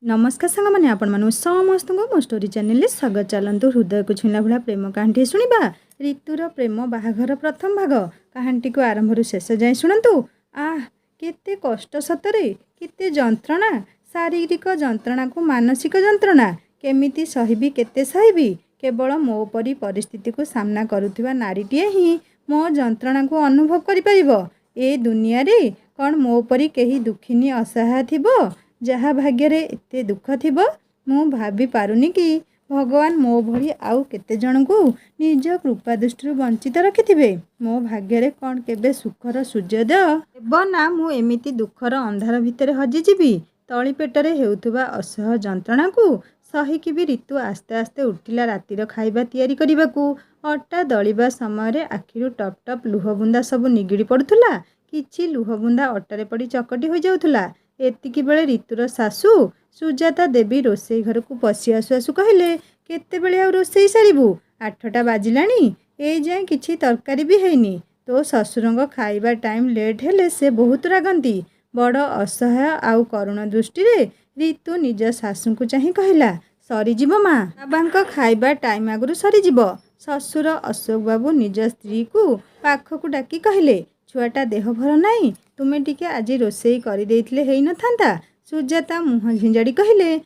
नमस्कार सांग मैंने आपण मानु समस्त मो स्टोरी चैनल स्वागत। चलतु हृदय को छुईला भाया प्रेम कहानी शुणा ऋतुर प्रेम बाहाघर प्रथम भाग कहानी को आरंभ शेष जाए शुणु। आह केते कष्ट सतरे केते जंत्रणा शारीरिक जंत्रणा को मानसिक जंत्रणा केमिति सहिबी केते सहिबी केवल मो परी परिस्थिति को सामना करुवा नारीटीए ही मो जंत्रणा को अनुभव करि परिबो। ए दुनिया रे कौन मो परी कहीं दुखिनी असहाय थिबो जहाँ भाग्य रे एते दुख थिबो मु भाभी पारुनी कि भगवान मो भली आउ केते जन को निज कृपा दृष्टि वंचित रखिथिबे। मो भाग्य रे कौन केबे सुखर सूर्योदय हेबो ना मु एमिति दुखर अंधार भितर हजि जीवी। तली पेटरे हेउथुबा असह जंत्रणा को सहिकी भी ऋतु आस्ते आस्ते उठिला रातिर खाइबा तैयारी करिबाकू। अटा दलिबा समय रे आखिरु टप टप लुहबुंदा सब निगिड़ी पड़ुथुला। किछि लुहबुंदा अटारे पड़ी चकटी हो जाउथुला। एतिकी बेले ऋतुर सासू सुजाता देवी रोसई घर को पशि आसु आसु कहले केते बेले आ रोसई सारिबु 8टा बाजिलानी ए जाए किछि तरकारी भी हैनी। तो ससुरंग खाइबा टाइम लेट हेले से बहुत रागंती। बड़ असहाय आउ करुण दृष्टि रे ऋतु निज सासू को चाही कहला सरीजिब माँ बाबांक खाइबा टाइम आगु सरीजिब। ससुर अशोक बाबू निज स्त्री को पाखक डाकी कहले छुआटा देह भर नाई तुमे टिके आज रोसई कर देइथिले हेई न थांता। सुजाता मुह झिंजाड़ी कहले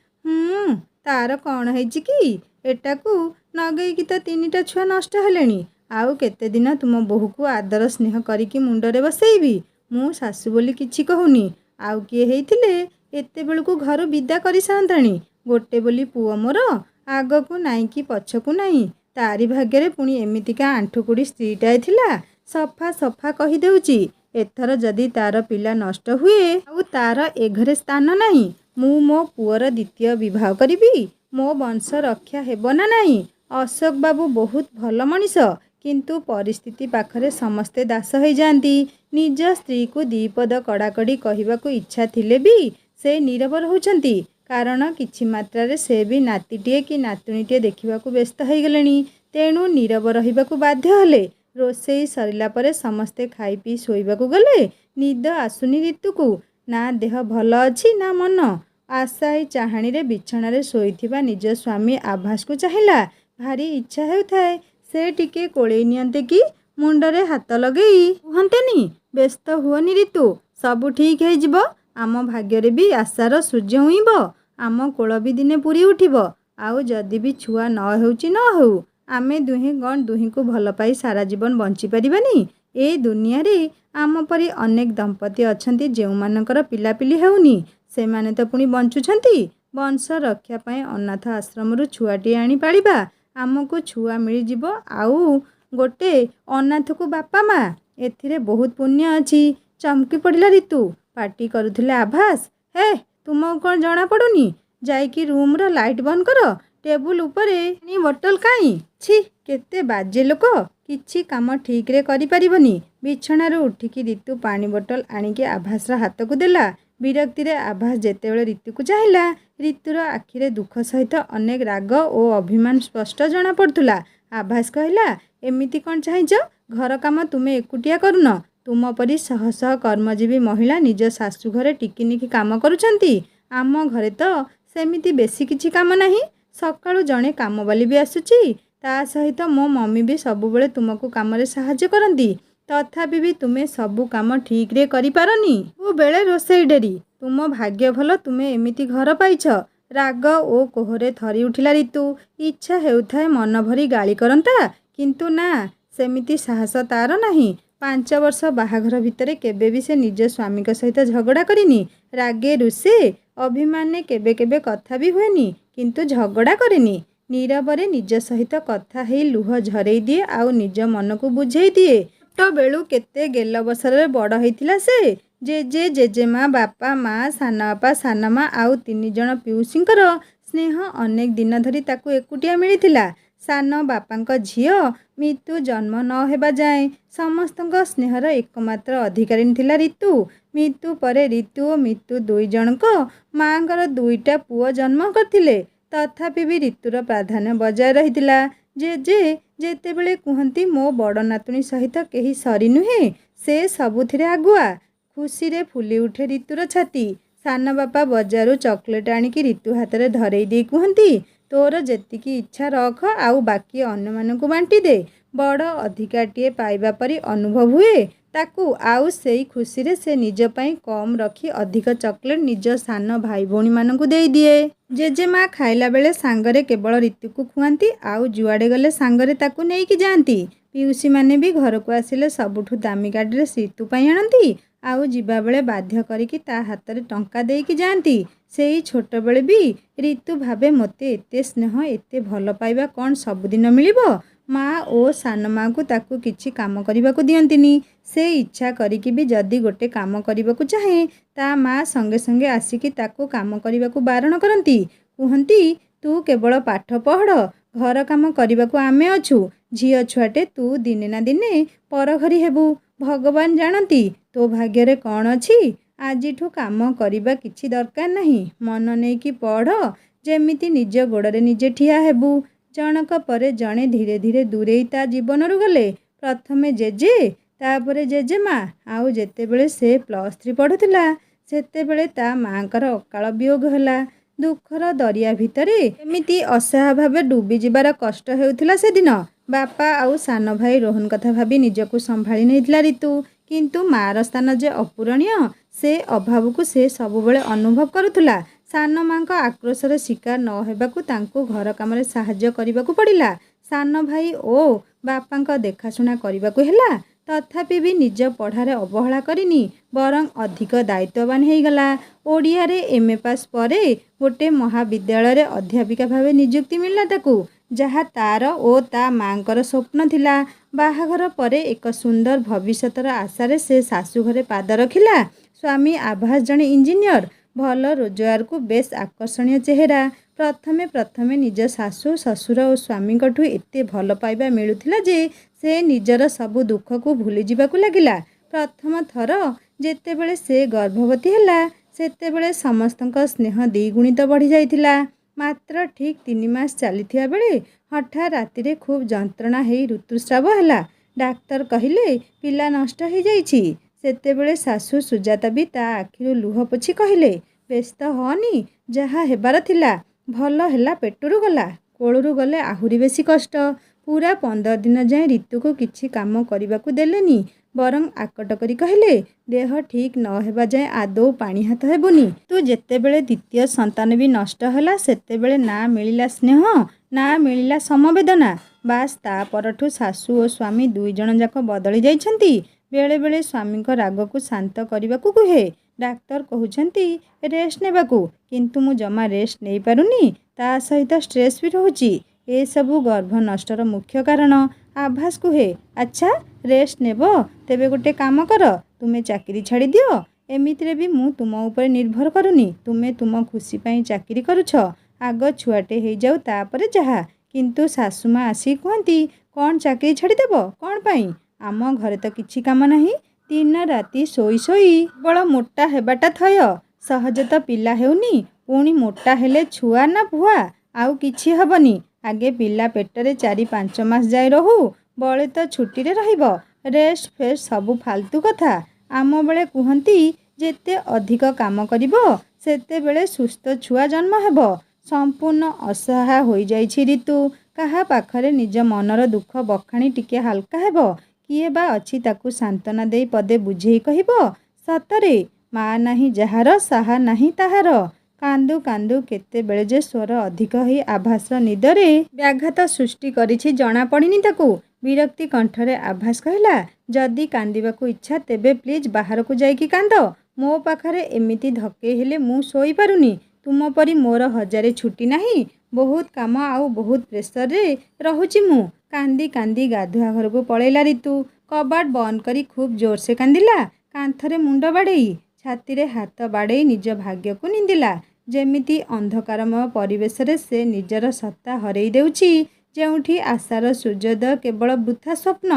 तार कौन है कि एटाकू नगई कि तो 3टा छुआ नष्ट हेलेनी आउ केते दिन तुम बोहू को आदर स्नेह करिकी मुंडरे बसैबी। मु सासू बोली किछि कहूनी आउ किए हेइथिले एते बेलकू घर विदा करि सारंताणी। गोटे बोली पुओ मोर आगकू नाई कि पछकू नाई तारी भाग्य पुणी एमितिका आंठुकुड़ी स्त्रीटाए थिला सफा सफा कही देउची। एथर जदि तार पिला नष्ट हुए आउ तार ए घरे स्थान नाही मु मो पुअर द्वितीय विवाह करिबी मो वंश रक्षा हेब ना नाही। अशोक बाबू बहुत भल मनीष किंतु परिस्थिति पाखरे समस्ते दास हो जाती। निज स्त्री को दीपद कड़ाकड़ी कहवाकू इच्छा थिले भी से नीरव रहउछंती कारण किछि मात्रा रे से भी नातीटीए कि नातुणीटीए देखिबाकू व्यस्त हो गलेनी। तेणु नीरव रहिबाकू बाध्य हले। रोसई सरिला परे समस्ते खाई पी शोइबाकू गले। निद आसुनी ऋतु को ना देह भल अच्छी ना मन। आशाई चाहाणी रे बिछଣା रे शोइथिबा निज स्वामी आभास को चाहिला। भारी इच्छा हेउथाए से टिके कोळेई नियंते कि मुंडरे हाथ लगेई कहंतेनी व्यस्त हुअनी ऋतु सबु ठीक है जिवो। आम भाग्य रे भी आशार सूर्य उइबो आम कोळ भी दिने पूरी उठिबो आउ जदि भी छुआ न हेउची न होउ आमे दुहे गण दुही को भल पाई सारा जीवन बंची परिबानी। ए दुनिया रे आम परी अनेक दंपति अछंती जेउ मानकर पिलापिली हेउनी से माने तो पुणी बंचुछंती। वंश रक्षा पाए अनाथ आश्रम रु छुआटी आनी पालिबा आमको छुआ मिली जिवो आउ गोटे अनाथ को बापा माँ एथिरे बहुत पुण्य अछि। चमकी पड़िला ऋतु पार्टी करुथिले आभास हे तुमको कौन जना पड़ुनी जाइकी रूम रो लाइट बंद कर टेबुल उपरे पानी बोतल काई छी केते बाजे लोक किछि काम ठीक रे करि परिबनी। बिछଣା रो उठिकी ऋतु पानी बोतल आनिके आभास रा हाथ को देला। विरक्ति रे आभास जेतेबेले ऋतु को चाहिला ऋतुर आखिरे दुख सहित अनेक राग और अभिमान स्पष्ट जना पड़तुला। आभास कहला एमिति कौन चाहिछ घर काम तुमे एकुटिया करुन तुम परी शह शह कर्मजीवी महिला निज सासू घरे टिकिनिकी काम करुछंती। आम घरे तो सेमिति बेसी किछि काम नाही। सकाळु जणे काम वाली भी आसुची ता सहित मो मम्मी भी सबुबले तुमको काम रे सहाय्य करंती तथापि भी तुमे सबु काम ठीक रे करि पारनी। ओ बेले रोसई डेरी तुम भाग्य भल तुमे एमिति घर पाइछ। राग ओ कोहरे थरी उठिला ऋतु इच्छा हेउथाए मन भरी गाली करंता किंतु ना सेमिति साहस तार नाही। 5 वर्ष बाहाघर भितरे केबे भी से निज स्वामी सहित झगड़ा करिनी। रागे रुसे अभिमान केबे केबे कथा भी हुएनी किंतु झगड़ा करेनी। नीरवरे निज सहित कथा हेई लुह झरई दिए आउ निज मन को बुझेई दिए। तो बेलू केते गेल बसर बड़ होइतिला से जेजे जेजेमा बापा माँ सानबापा सानमा आउ 3 जण पिउसींकर स्नेह अनेक दिन धरी ताकू एकुटिया मिलिथिला। सान बापांक झियो मितु जन्म न हेबा जाए समस्तंक स्नेहर एकमात्र अधिकारी थिला ऋतु। मितु परे ऋतु और मितु 2 जनक माँकर 2टा पुओ जन्म करथिले तथापि भी ऋतुर प्राधान्य बजाय रहितिला। जेजे जेतेबेले कुहंती मो बड़ नातुणी सहित केही सरी नुहे से सबुथिरे आगुआ खुशी रे फुली उठे ऋतुर छाती। ସାନ ବାପା ବଜାରରୁ ଚକୋଲେଟ୍ ଆଣିକି ରିତୁ ହାତରେ ଧରେଇ ଦେଇ କୁହନ୍ତି, ତୋର ଯେତିକି ଇଚ୍ଛା ରଖ, ଆଉ ବାକି ଅନ୍ୟମାନଙ୍କୁ ବାଣ୍ଟି ଦେ। ବଡ଼ ଅଧିକାଟିଏ ପାଇବା ପରି ଅନୁଭବ ହୁଏ ତାକୁ। ଆଉ ସେଇ ଖୁସିରେ ସେ ନିଜ ପାଇଁ କମ୍ ରଖି ଅଧିକ ଚକୋଲେଟ୍ ନିଜ ସାନ ଭାଇ ଭଉଣୀମାନଙ୍କୁ ଦେଇଦିଏ। ଜେଜେମା ଖାଇଲା ବେଳେ ସାଙ୍ଗରେ କେବଳ ରିତୁକୁ ଖୁଆନ୍ତି, ଆଉ ଯୁଆଡ଼େ ଗଲେ ସାଙ୍ଗରେ ତାକୁ ନେଇକି ଯାଆନ୍ତି। ପିଉସୀମାନେ ବି ଘରକୁ ଆସିଲେ ସବୁଠୁ ଦାମିକା ଡ୍ରେସ୍ ରିତୁ ପାଇଁ ଆଣନ୍ତି, ଆଉ ଯିବାବେଳେ ବାଧ୍ୟ କରିକି ତା ହାତରେ ଟଙ୍କା ଦେଇକି ଯାଆନ୍ତି। ସେଇ ଛୋଟବେଳେ ବି ରିତୁ ଭାବେ, ମୋତେ ଏତେ ସ୍ନେହ, ଏତେ ଭଲ ପାଇବା କ'ଣ ସବୁଦିନ ମିଳିବ? ମା ଓ ସାନ ମା'କୁ ତାକୁ କିଛି କାମ କରିବାକୁ ଦିଅନ୍ତିନି। ସେ ଇଚ୍ଛା କରିକି ବି ଯଦି ଗୋଟେ କାମ କରିବାକୁ ଚାହେଁ, ତା ମା ସଙ୍ଗେ ସଙ୍ଗେ ଆସିକି ତାକୁ କାମ କରିବାକୁ ବାରଣ କରନ୍ତି। କୁହନ୍ତି, ତୁ କେବଳ ପାଠ ପଢ଼, ଘର କାମ କରିବାକୁ ଆମେ ଅଛୁ। ଝିଅ ଛୁଆଟେ, ତୁ ଦିନେ ନା ଦିନେ ପରଘରୀ ହେବୁ। ଭଗବାନ ଜାଣନ୍ତି ତୋ ଭାଗ୍ୟରେ କ'ଣ ଅଛି। ଆଜିଠୁ କାମ କରିବା କିଛି ଦରକାର ନାହିଁ। ମନ ନେଇକି ପଢ଼, ଯେମିତି ନିଜ ଗୋଡ଼ରେ ନିଜେ ଠିଆ ହେବୁ। ଜଣକ ପରେ ଜଣେ ଧୀରେ ଧୀରେ ଦୂରେଇ ତା ଜୀବନରୁ ଗଲେ। ପ୍ରଥମେ ଜେଜେ, ତାପରେ ଜେଜେମା। ଆଉ ଯେତେବେଳେ ସେ +3 ପଢ଼ୁଥିଲା, ସେତେବେଳେ ତା ମାଆଙ୍କର ଅକାଳ ବିୟୋଗ ହେଲା। ଦୁଃଖର ଦରିଆ ଭିତରେ ଏମିତି ଅସହାୟ ଭାବେ ଡୁବିଯିବାର କଷ୍ଟ ହେଉଥିଲା ସେଦିନ। ବାପା ଆଉ ସାନ ଭାଇ ରୋହନ କଥା ଭାବି ନିଜକୁ ସମ୍ଭାଳି ନେଇଥିଲା ରିତୁ। କିନ୍ତୁ ମା'ର ସ୍ଥାନ ଯେ ଅପୂରଣୀୟ, ସେ ଅଭାବକୁ ସେ ସବୁବେଳେ ଅନୁଭବ କରୁଥିଲା। ସାନ ମା'ଙ୍କ ଆକ୍ରୋଶର ଶିକାର ନ ହେବାକୁ ତାଙ୍କୁ ଘର କାମରେ ସାହାଯ୍ୟ କରିବାକୁ ପଡ଼ିଲା। ସାନ ଭାଇ ଓ ବାପାଙ୍କ ଦେଖାଶୁଣା କରିବାକୁ ହେଲା। ତଥାପି ବି ନିଜ ପଢ଼ାରେ ଅବହେଳା କରିନି, ବରଂ ଅଧିକ ଦାୟିତ୍ୱବାନ ହେଇଗଲା। ଓଡ଼ିଆରେ MA ପାସ୍ ପରେ ଗୋଟେ ମହାବିଦ୍ୟାଳୟରେ ଅଧ୍ୟାପିକା ଭାବେ ନିଯୁକ୍ତି ମିଳିଲା ତାକୁ, ଯାହା ତାର ଓ ତା ମା'ଙ୍କର ସ୍ୱପ୍ନ ଥିଲା। ବାହାଘର ପରେ ଏକ ସୁନ୍ଦର ଭବିଷ୍ୟତର ଆଶାରେ ସେ ଶାଶୁଘରେ ପାଦ ରଖିଲା। ସ୍ୱାମୀ ଆଭାସ ଜଣେ ଇଞ୍ଜିନିୟର, ଭଲ ରୋଜଗାରକୁ ବେଶ୍ ଆକର୍ଷଣୀୟ ଚେହେରା। ପ୍ରଥମେ ପ୍ରଥମେ ନିଜ ଶାଶୁ, ଶ୍ୱଶୁର ଓ ସ୍ୱାମୀଙ୍କଠୁ ଏତେ ଭଲ ପାଇବା ମିଳୁଥିଲା ଯେ ସେ ନିଜର ସବୁ ଦୁଃଖକୁ ଭୁଲିଯିବାକୁ ଲାଗିଲା। ପ୍ରଥମ ଥର ଯେତେବେଳେ ସେ ଗର୍ଭବତୀ ହେଲା, ସେତେବେଳେ ସମସ୍ତଙ୍କ ସ୍ନେହ ଦ୍ୱିଗୁଣିତ ବଢ଼ିଯାଇଥିଲା। ମାତ୍ର ଠିକ୍ 3 ମାସ ଚାଲିଥିବା ବେଳେ ହଠାତ୍ ରାତିରେ ଖୁବ୍ ଯନ୍ତ୍ରଣା ହେଇ ଋତୁସ୍ରାବ ହେଲା। ଡାକ୍ତର କହିଲେ, ପିଲା ନଷ୍ଟ ହେଇଯାଇଛି। ସେତେବେଳେ ଶାଶୁ ସୁଜାତା ବି ତା ଆଖିରୁ ଲୁହ ପୋଛି କହିଲେ, ବ୍ୟସ୍ତ ହଅନି, ଯାହା ହେବାର ଥିଲା ଭଲ ହେଲା। ପେଟରୁ ଗଲା, କୋଳରୁ ଗଲେ ଆହୁରି ବେଶୀ କଷ୍ଟ। ପୁରା 15 ଦିନ ଯାଏଁ ରିତୁକୁ କିଛି କାମ କରିବାକୁ ଦେଲେନି, ବରଂ ଆକଟ କରି କହିଲେ, ଦେହ ଠିକ୍ ନ ହେବା ଯାଏଁ ଆଦୌ ପାଣି ହାତ ହେବୁନି। ତୁ ଯେତେବେଳେ ଦ୍ୱିତୀୟ ସନ୍ତାନ ବି ନଷ୍ଟ ହେଲା, ସେତେବେଳେ ନା ମିଳିଲା ସ୍ନେହ, ନା ମିଳିଲା ସମବେଦନା। ବାସ୍ ତା ପରଠୁ ଶାଶୁ ଓ ସ୍ୱାମୀ ଦୁଇଜଣ ଯାକ ବଦଳି ଯାଇଛନ୍ତି। ବେଳେବେଳେ ସ୍ୱାମୀଙ୍କ ରାଗକୁ ଶାନ୍ତ କରିବାକୁ କୁହେ। ଡାକ୍ତର କହୁଛନ୍ତି ରେଷ୍ଟ ନେବାକୁ, କିନ୍ତୁ ମୁଁ ଜମା ରେଷ୍ଟ ନେଇପାରୁନି। ତା ସହିତ ଷ୍ଟ୍ରେସ୍ ବି ରହୁଛି। ଏସବୁ ଗର୍ଭ ନଷ୍ଟର ମୁଖ୍ୟ କାରଣ। ଆଭାସ କୁହେ, ଆଚ୍ଛା ରେଷ୍ଟ ନେବ, ତେବେ ଗୋଟେ କାମ କର, ତୁମେ ଚାକିରି ଛାଡ଼ିଦିଅ। ଏମିତିରେ ବି ମୁଁ ତୁମ ଉପରେ ନିର୍ଭର କରୁନି। ତୁମେ ତୁମ ଖୁସି ପାଇଁ ଚାକିରି କରୁଛ। ଆଗ ଛୁଆଟେ ହେଇଯାଉ, ତାପରେ ଯାହା। କିନ୍ତୁ ଶାଶୁମା ଆସିକି କୁହନ୍ତି, କ'ଣ ଚାକିରି ଛାଡ଼ିଦେବ? କ'ଣ ପାଇଁ? ଆମ ଘରେ ତ କିଛି କାମ ନାହିଁ। ଦିନ ରାତି ଶୋଇ ଶୋଇ କେବଳ ମୋଟା ହେବାଟା ଥୟ। ସହଜେ ତ ପିଲା ହେଉନି, ପୁଣି ମୋଟା ହେଲେ ଛୁଆ ନା ଭୁଆ, ଆଉ କିଛି ହେବନି। ଆଗେ ପିଲା ପେଟରେ 4-5 ମାସ ଯାଏ ରହୁ, ବଳେ ତ ଛୁଟିରେ ରହିବ। ରେଷ୍ଟ ଫେଷ୍ଟ ସବୁ ଫାଲତୁ କଥା। ଆମ ବେଳେ କୁହନ୍ତି, ଯେତେ ଅଧିକ କାମ କରିବ, ସେତେବେଳେ ସୁସ୍ଥ ଛୁଆ ଜନ୍ମ ହେବ। ସମ୍ପୂର୍ଣ୍ଣ ଅସହାୟ ହୋଇଯାଇଛି ରିତୁ। କାହା ପାଖରେ ନିଜ ମନର ଦୁଃଖ ବଖାଣି ଟିକେ ହାଲକା ହେବ? କିଏ ବା ଅଛି ତାକୁ ସାନ୍ତ୍ୱନା ଦେଇ ପଦେ ବୁଝେଇ କହିବ? ସତରେ ମା ନାହିଁ ଯାହାର, ସାହା ନାହିଁ ତାହାର। କାନ୍ଦୁ କାନ୍ଦୁ କେତେବେଳେ ଯେ ସ୍ୱର ଅଧିକ ହୋଇ ଆଭାସର ନିଦରେ ବ୍ୟାଘାତ ସୃଷ୍ଟି କରିଛି ଜଣାପଡ଼ିନି ତାକୁ। ବିରକ୍ତି କଣ୍ଠରେ ଆଭାସ କହିଲା, ଯଦି କାନ୍ଦିବାକୁ ଇଚ୍ଛା, ତେବେ ପ୍ଲିଜ୍ ବାହାରକୁ ଯାଇକି କାନ୍ଦ। ମୋ ପାଖରେ ଏମିତି ଧକେଇ ହେଲେ ମୁଁ ଶୋଇପାରୁନି। ତୁମ ପରି ମୋର ହଜାରେ ଛୁଟି ନାହିଁ। ବହୁତ କାମ ଆଉ ବହୁତ ପ୍ରେସରରେ ରହୁଛି ମୁଁ। କାନ୍ଦି କାନ୍ଦି ଗାଧୁଆ ଘରକୁ ପଳେଇଲା ରିତୁ। କବାଟ ବନ୍ଦ କରି ଖୁବ୍ ଜୋରସେ କାନ୍ଦିଲା। କାନ୍ଥରେ ମୁଣ୍ଡ ବାଡ଼େଇ, ଛାତିରେ ହାତ ବାଡ଼େଇ ନିଜ ଭାଗ୍ୟକୁ ନିନ୍ଦିଲା। ଯେମିତି ଅନ୍ଧକାରମୟ ପରିବେଶରେ ସେ ନିଜର ସତ୍ତା ହରେଇ ଦେଉଛି, ଯେଉଁଠି ଆଶାର ସୂର୍ଯ୍ୟୋଦୟ କେବଳ ବୃଥା ସ୍ୱପ୍ନ।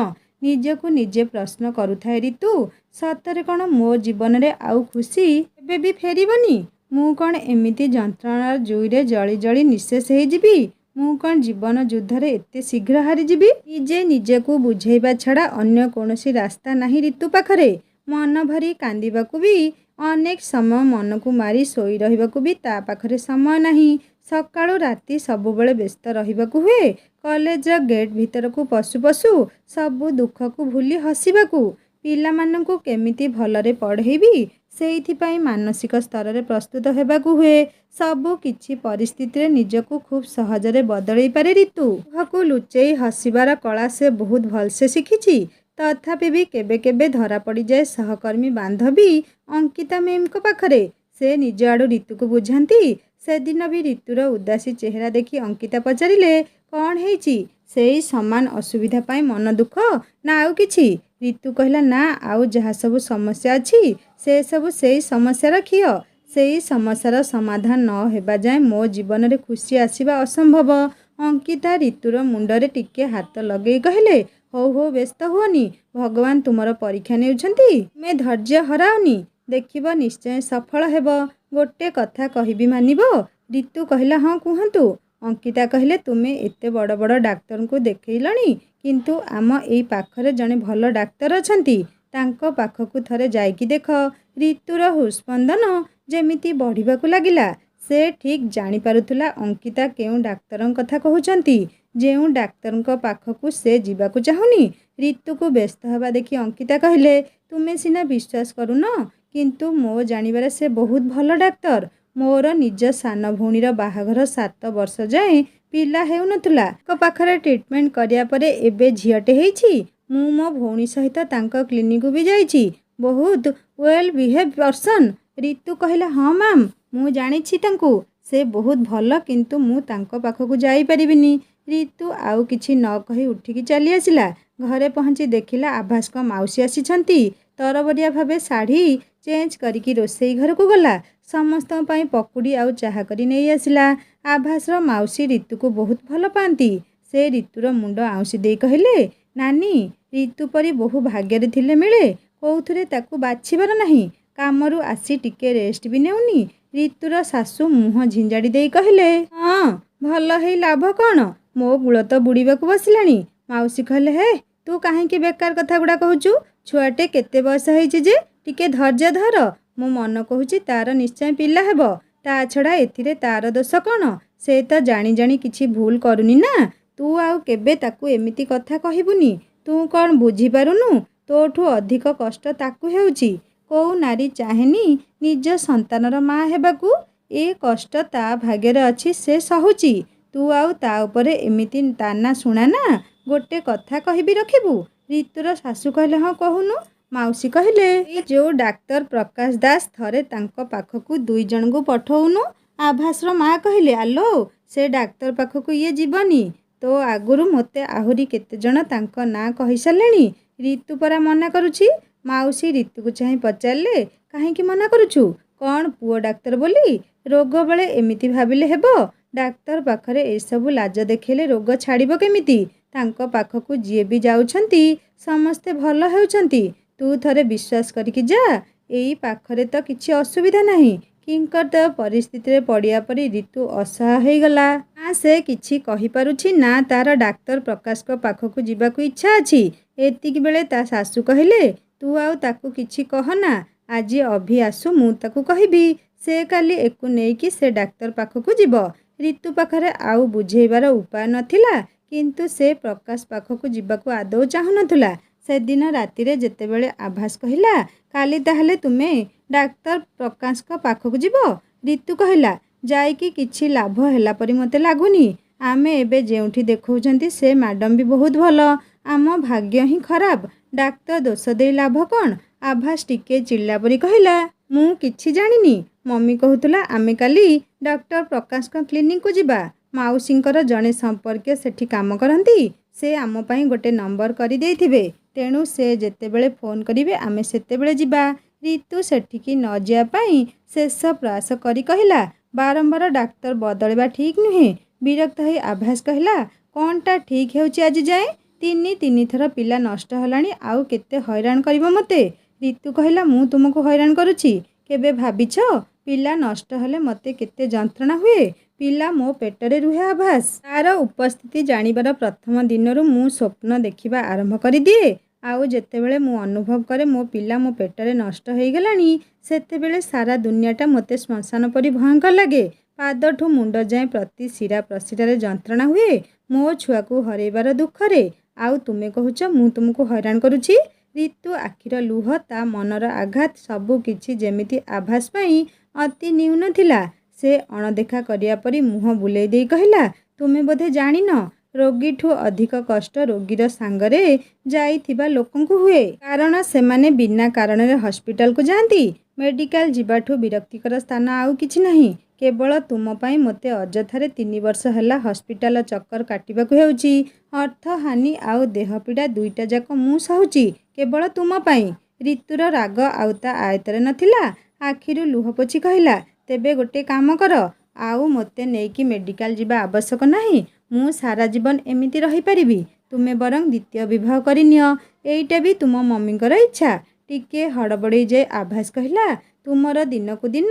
ନିଜକୁ ନିଜେ ପ୍ରଶ୍ନ କରୁଥାଏ ରିତୁ, ସତରେ କ'ଣ ମୋ ଜୀବନରେ ଆଉ ଖୁସି କେବେ ବି ଫେରିବନି? ମୁଁ କ'ଣ ଏମିତି ଯନ୍ତ୍ରଣାର ଜୁଇରେ ଜଳି ଜଳି ନିଃଶେଷ ହେଇଯିବି? ମୁଁ କ'ଣ ଜୀବନ ଯୁଦ୍ଧରେ ଏତେ ଶୀଘ୍ର ହାରିଯିବି? ନିଜେ ନିଜକୁ ବୁଝେଇବା ଛଡ଼ା ଅନ୍ୟ କୌଣସି ରାସ୍ତା ନାହିଁ ରିତୁ ପାଖରେ। ମନ ଭରି କାନ୍ଦିବାକୁ ବି ଅନେକ ସମୟ ମନକୁ ମାରି ଶୋଇ ରହିବାକୁ ବି ତା ପାଖରେ ସମୟ ନାହିଁ। ସକାଳୁ ରାତି ସବୁବେଳେ ବ୍ୟସ୍ତ ରହିବାକୁ ହୁଏ। କଲେଜର ଗେଟ୍ ଭିତରକୁ ପଶୁ ପଶୁ ସବୁ ଦୁଃଖକୁ ଭୁଲି ହସିବାକୁ। ପିଲାମାନଙ୍କୁ କେମିତି ଭଲରେ ପଢ଼େଇବି ସେଇଥିପାଇଁ ମାନସିକ ସ୍ତରରେ ପ୍ରସ୍ତୁତ ହେବାକୁ ହୁଏ। ସବୁ କିଛି ପରିସ୍ଥିତିରେ ନିଜକୁ ଖୁବ୍ ସହଜରେ ବଦଳେଇ ପାରେ ରିତୁ। ମୁହଁକୁ ଲୁଚେଇ ହସିବାର କଳା ସେ ବହୁତ ଭଲସେ ଶିଖିଛି। ତଥାପି ବି କେବେ କେବେ ଧରା ପଡ଼ିଯାଏ ସହକର୍ମୀ ବାନ୍ଧବୀ ଅଙ୍କିତା ମ୍ୟାମ୍ଙ୍କ ପାଖରେ। ସେ ନିଜ ଆଡ଼ୁ ରିତୁକୁ ବୁଝାନ୍ତି। ସେଦିନ ବି ରିତୁର ଉଦାସୀ ଚେହେରା ଦେଖି ଅଙ୍କିତା ପଚାରିଲେ, କ'ଣ ହେଇଛି? ସେଇ ସମାନ ଅସୁବିଧା ପାଇଁ ମନ ଦୁଃଖ ନା ଆଉ କିଛି? ରିତୁ କହିଲା, ନା, ଆଉ ଯାହା ସବୁ ସମସ୍ୟା ଅଛି ସେସବୁ ସେଇ ସମସ୍ୟାର ଖିଅ। ସେଇ ସମସ୍ୟାର ସମାଧାନ ନ ହେବା ଯାଏଁ ମୋ ଜୀବନରେ ଖୁସି ଆସିବା ଅସମ୍ଭବ। ଅଙ୍କିତା ରିତୁର ମୁଣ୍ଡରେ ଟିକେ ହାତ ଲଗେଇ କହିଲେ, ହଉ ହଉ, ବ୍ୟସ୍ତ ହୁଅନି। ଭଗବାନ ତୁମର ପରୀକ୍ଷା ନେଉଛନ୍ତି। ତୁମେ ଧୈର୍ଯ୍ୟ ହରାଅନି। ଦେଖିବ ନିଶ୍ଚୟ ସଫଳ ହେବ। ଗୋଟେ କଥା କହିବି, ମାନିବ? ରିତୁ କହିଲା, ହଁ, କୁହନ୍ତୁ। ଅଙ୍କିତା କହିଲେ, ତୁମେ ଏତେ ବଡ଼ ବଡ଼ ଡାକ୍ତରଙ୍କୁ ଦେଖେଇଲଣି, କିନ୍ତୁ ଆମ ଏଇ ପାଖରେ ଜଣେ ଭଲ ଡାକ୍ତର ଅଛନ୍ତି। ତାଙ୍କ ପାଖକୁ ଥରେ ଯାଇକି ଦେଖ। ରିତୁର ହୃତ୍ସ୍ପନ୍ଦନ ଯେମିତି ବଢ଼ିବାକୁ ଲାଗିଲା। ସେ ଠିକ୍ ଜାଣିପାରୁଥିଲା ଅଙ୍କିତା କେଉଁ ଡାକ୍ତରଙ୍କ କଥା କହୁଛନ୍ତି, ଯେଉଁ ଡାକ୍ତରଙ୍କ ପାଖକୁ ସେ ଯିବାକୁ ଚାହୁଁନି। ରିତୁକୁ ବ୍ୟସ୍ତ ହେବା ଦେଖି ଅଙ୍କିତା କହିଲେ, ତୁମେ ସିନା ବିଶ୍ୱାସ କରୁନ, କିନ୍ତୁ ମୋ ଜାଣିବାରେ ସେ ବହୁତ ଭଲ ଡାକ୍ତର। ମୋର ନିଜ ସାନ ଭଉଣୀର ବାହାଘର 7 ବର୍ଷ ଯାଏଁ ପିଲା ହେଉନଥିଲା। ତାଙ୍କ ପାଖରେ ଟ୍ରିଟମେଣ୍ଟ କରିବା ପରେ ଏବେ ଝିଅଟେ ହେଇଛି। ମୁଁ ମୋ ଭଉଣୀ ସହିତ ତାଙ୍କ କ୍ଲିନିକକୁ ବି ଯାଇଛି। ବହୁତ ୱେଲ୍ ବିହେଭ୍ ପର୍ସନ୍। ରିତୁ କହିଲା, ହଁ ମ୍ୟାମ୍, ମୁଁ ଜାଣିଛି ତାଙ୍କୁ। ସେ ବହୁତ ଭଲ, କିନ୍ତୁ ମୁଁ ତାଙ୍କ ପାଖକୁ ଯାଇପାରିବିନି। ରିତୁ ଆଉ କିଛି ନ କହି ଉଠିକି ଚାଲି ଆସିଲା। ଘରେ ପହଞ୍ଚି ଦେଖିଲା ଆଭାସଙ୍କ ମାଉସୀ ଆସିଛନ୍ତି। ତରବରିଆ ଭାବେ ଶାଢ଼ୀ ଚେଞ୍ଜ କରିକି ରୋଷେଇ ଘରକୁ ଗଲା। ସମସ୍ତଙ୍କ ପାଇଁ ପକୁଡ଼ି ଆଉ ଚାହା କରି ନେଇ ଆସିଲା। ଆଭାସର ମାଉସୀ ରିତୁକୁ ବହୁତ ଭଲ ପାଆନ୍ତି। ସେ ରିତୁର ମୁଣ୍ଡ ଆଉଁସି ଦେଇ କହିଲେ, ନାନୀ, ରିତୁ ପରି ବୋହୂ ଭାଗ୍ୟରେ ଥିଲେ ମିଳେ, କୋଉଥିରେ ତାକୁ ବାଛିବାର ନାହିଁ। କାମରୁ ଆସି ଟିକେ ରେଷ୍ଟ ବି ନେଉନି। ରିତୁର ଶାଶୁ ମୁହଁ ଝିଞ୍ଜାଡ଼ି ଦେଇ କହିଲେ, ହଁ, ଭଲ ହେଇ ଲାଭ କ'ଣ? ମୋ କୂଳ ତ ବୁଡ଼ିବାକୁ ବସିଲାଣି। ମାଉସୀ କହିଲେ, ହେ, ତୁ କାହିଁକି ବେକାର କଥାଗୁଡ଼ା କହୁଛୁ? ଛୁଆଟେ କେତେ ବୟସ ହେଇଛି ଯେ? ଟିକେ ଧୈର୍ଯ୍ୟ ଧର। ମୋ ମନ କହୁଛି ତାର ନିଶ୍ଚୟ ପିଲା ହେବ। ତା ଛଡ଼ା ଏଥିରେ ତାର ଦୋଷ କ'ଣ? ସେ ତ ଜାଣି ଜାଣି କିଛି ଭୁଲ କରୁନି ନା। ତୁ ଆଉ କେବେ ତାକୁ ଏମିତି କଥା କହିବୁନି। ତୁ କ'ଣ ବୁଝିପାରୁନୁ? ତୋଠୁ ଅଧିକ କଷ୍ଟ ତାକୁ ହେଉଛି। କୋଉ ନାରୀ ଚାହେଁନି ନିଜ ସନ୍ତାନର ମା ହେବାକୁ? ଏ କଷ୍ଟ ତା ଭାଗ୍ୟରେ ଅଛି, ସେ ସହୁଛି। ତୁ ଆଉ ତା ଉପରେ ଏମିତି ତାନା ଶୁଣା ନା। ଗୋଟେ କଥା କହିବି, ରଖିବୁ? ରିତୁର ଶାଶୁ କହିଲେ, ହଁ, କହୁନୁ। ମାଉସୀ କହିଲେ, ଏଇ ଯୋଉ ଡାକ୍ତର ପ୍ରକାଶ ଦାସ, ଥରେ ତାଙ୍କ ପାଖକୁ 2 ଜଣଙ୍କୁ ପଠଉନୁ। ଆଭାସର ମା କହିଲେ, ଆଲୋ, ସେ ଡାକ୍ତର ପାଖକୁ ଇଏ ଯିବନି। ତୋ ଆଗରୁ ମୋତେ ଆହୁରି କେତେଜଣ ତାଙ୍କ ନାଁ କହିସାରିଲେଣି। ରିତୁ ପରା ମନା କରୁଛି। ମାଉସୀ ରିତୁକୁ ଚାହିଁ ପଚାରିଲେ, କାହିଁକି ମନା କରୁଛୁ? କ'ଣ ପୁଅ ଡାକ୍ତର ବୋଲି? ରୋଗ ବେଳେ ଏମିତି ଭାବିଲେ ହେବ? ଡାକ୍ତର ପାଖରେ ଏସବୁ ଲାଜ ଦେଖେଇଲେ ରୋଗ ଛାଡ଼ିବ କେମିତି? ତାଙ୍କ ପାଖକୁ ଯିଏ ବି ଯାଉଛନ୍ତି ସମସ୍ତେ ଭଲ ହେଉଛନ୍ତି। ତୁ ଥରେ ବିଶ୍ୱାସ କରିକି ଯା। ଏଇ ପାଖରେ ତ କିଛି ଅସୁବିଧା ନାହିଁ। କିଙ୍କର ପରିସ୍ଥିତିରେ ପଡ଼ିବା ପରି ରିତୁ ଅସହାୟ ହେଇଗଲା। ନା ସେ କିଛି କହିପାରୁଛି, ନା ତାର ଡାକ୍ତର ପ୍ରକାଶଙ୍କ ପାଖକୁ ଯିବାକୁ ଇଚ୍ଛା ଅଛି। ଏତିକି ବେଳେ ତା ଶାଶୁ କହିଲେ, ତୁ ଆଉ ତାକୁ କିଛି କହନା। ଆଜି ଅଭି ଆସୁ, ମୁଁ ତାକୁ କହିବି। ସେ କାଲି ଏକୁ ନେଇକି ସେ ଡାକ୍ତର ପାଖକୁ ଯିବ। ରିତୁ ପାଖରେ ଆଉ ବୁଝେଇବାର ଉପାୟ ନଥିଲା, କିନ୍ତୁ ସେ ପ୍ରକାଶ ପାଖକୁ ଯିବାକୁ ଆଦୌ ଚାହୁଁନଥିଲା। ସେଦିନ ରାତିରେ ଯେତେବେଳେ ଆଭାସ କହିଲା, କାଲି ତାହେଲେ ତୁମେ ଡାକ୍ତର ପ୍ରକାଶଙ୍କ ପାଖକୁ ଯିବ, ରିତୁ କହିଲା, ଯାଇକି କିଛି ଲାଭ ହେଲା ପରି ମୋତେ ଲାଗୁନି। ଆମେ ଏବେ ଯେଉଁଠି ଦେଖାଉଛନ୍ତି ସେ ମ୍ୟାଡ଼ାମ୍ ବି ବହୁତ ଭଲ। ଆମ ଭାଗ୍ୟ ହିଁ ଖରାପ। ଡାକ୍ତର ଦୋଷ ଦେଇ ଲାଭ କ'ଣ? ଆଭାସ ଟିକେ ଚିଡ଼ିଲା ପରି କହିଲା, ମୁଁ କିଛି ଜାଣିନି। ମମି କହୁଥିଲା ଆମେ କାଲି ଡକ୍ଟର ପ୍ରକାଶଙ୍କ କ୍ଲିନିକକୁ ଯିବା। ମାଉସୀଙ୍କର ଜଣେ ସମ୍ପର୍କୀୟ ସେଠି କାମ କରନ୍ତି। ସେ ଆମ ପାଇଁ ଗୋଟେ ନମ୍ବର କରିଦେଇଥିବେ। ତେଣୁ ସେ ଯେତେବେଳେ ଫୋନ୍ କରିବେ ଆମେ ସେତେବେଳେ ଯିବା। ରିତୁ ସେଠିକି ନ ଯିବା ପାଇଁ ଶେଷ ପ୍ରୟାସ କରି କହିଲା, ବାରମ୍ବାର ଡାକ୍ତର ବଦଳିବା ଠିକ୍ ନୁହେଁ। ବିରକ୍ତ ହୋଇ ଆଭାସ କହିଲା, କ'ଣଟା ଠିକ୍ ହେଉଛି ଆଜି ଯାଏଁ? 3 ଥର ପିଲା ନଷ୍ଟ ହେଲାଣି, ଆଉ କେତେ ହଇରାଣ କରିବ ମୋତେ? ରିତୁ କହିଲା, ମୁଁ ତୁମକୁ ହଇରାଣ କରୁଛି? କେବେ ଭାବିଛ ପିଲା ନଷ୍ଟ ହେଲେ ମୋତେ କେତେ ଯନ୍ତ୍ରଣା ହୁଏ? ପିଲା ମୋ ପେଟରେ ରୁହେ ଆଭାସ। ତାର ଉପସ୍ଥିତି ଜାଣିବାର ପ୍ରଥମ ଦିନରୁ ମୁଁ ସ୍ୱପ୍ନ ଦେଖିବା ଆରମ୍ଭ କରିଦିଏ। आउ जेतेबेले मु अनुभव करे मो पिला मो पेटरे नष्ट होईगलानी सेतेबेले सारा दुनियाटा मते श्मशान परी भयंकर लगे। पादठू मुंड जाए प्रति शिरा प्रशिरारे जंत्रणा हुए मो छुआ को हरैबार दुखरे। आउ तुमे कहूच मु तुमको हैरान करुछि। ऋतु आखिर लुह ता मनर आघात सबु किछि जेमिति आभास पाई अति न्यून थिला। से अणदेखा करिया परी मुह बुलेई देई कहिला, तुमे बोधे जानिन रोगीठू अधिक कष्ट रोगीर सांगरे जाइथिबा लोकंकु हुए। कारण सेमाने बिना कारण रे हॉस्पिटल को जाती। मेडिकल जिबाठू विरक्तिकर स्थान आउ किछि नहीं। केवल तुम पाई मते अजथारे 3 वर्ष हैला हॉस्पिटल चक्कर काटिबाकु हेउची। अर्थ हानि आउ देह पीड़ा दुईटा जाक मु सहुची केवल तुम पाई। ऋतुर राग आउ ता आयतरे नथिला। आखिरु लुह पोछि कहिला, तेबे गोटे काम कर, आउ मते नेकी मेडिकल जिबा आवश्यक नाही। मु सारा जीवन एमिति रही परिबी। तुमे बरং द्वितीय विवाह करिनियो, एइटा भी तुम मम्मीकर इच्छा। टिके हड़बड़ी जे आभास कहिला, तुमर दिनकु दिन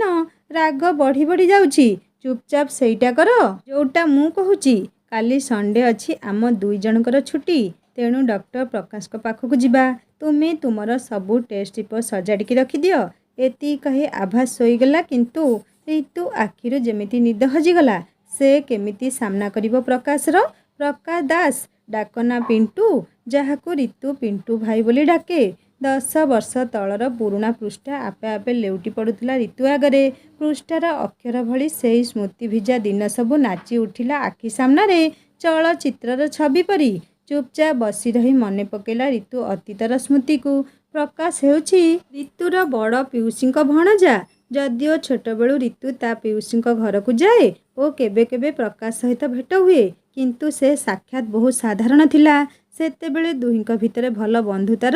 राग बढ़ी बढ़ी जाउची। चुपचाप सेइटा कर जोटा मु कहूची। काली संडे अछि, आम दुई जनकर छुट्टी, तेणु डॉक्टर प्रकाश को पाखक जिबा। तुमे तुमर सबू टेस्ट रिपोर्ट सजाड़िकी रखी दियो। एति कही आभास सोईगला, किंतु ऋतु आखिरु जेमिति निद हजिगला। से केमिति सामना करिबो प्रकाशर। प्रकाश दास डाकना पिंटू, जहाकू ऋतु पिंटू भाई बोली डाके। 10 वर्ष तलर पुराणा पृष्ठा आपे आपे लेउटी पड़ुथिला ऋतु आगरे। पृष्ठार अक्षर भली सेही स्मृति भिजा दिन सबू नाची उठिला आखि सामनारे चलचित्रर छवि परी। चुपचाप बसी रही मने पकेला ऋतु अतीतर स्मृति को। प्रकाश हेउछि ऋतुर बड़ पिउसींक भणजा। जदिओ छोट बेलू ऋतु ता पिउसींक घर को जाए ओ केबे केबे प्रकाश सहित भेट हुए, किंतु से साक्षात बहुत साधारण थिला। सेतेबेले दुहिंक भितरे भल बंधुतार